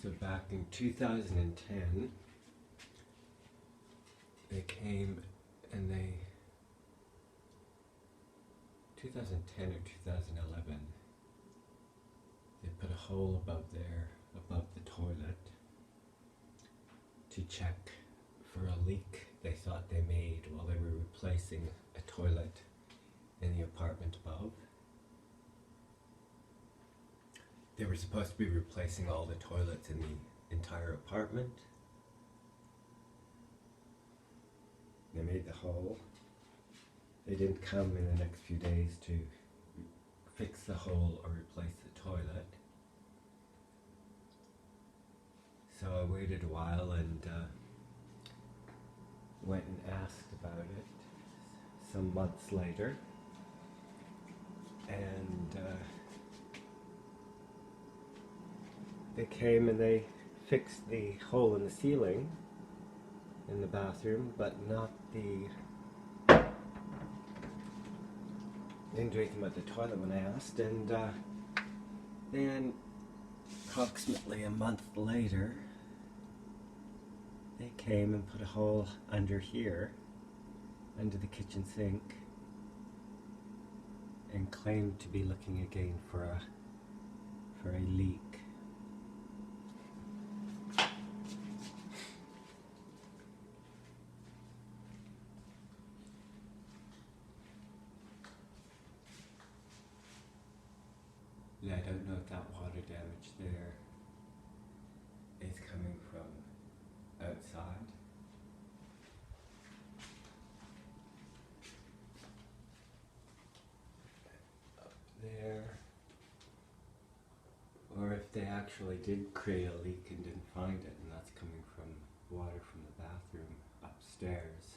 So back in 2010, they came and 2010 or 2011, they put a hole above the toilet to check for a leak they thought they made while they were replacing a toilet in the apartment above. They were supposed to be replacing all the toilets in the entire apartment. They made the hole. They didn't come in the next few days to fix the hole or replace the toilet. So I waited a while and went and asked about it some months later. And they came and they fixed the hole in the ceiling in the bathroom, but not the... They didn't do anything about the toilet when I asked, and then approximately a month later, they came and put a hole under here, under the kitchen sink, and claimed to be looking again for a leak. Yeah, I don't know if that water damage there is coming from outside. Up there. Or if they actually did create a leak and didn't find it, and that's coming from water from the bathroom upstairs.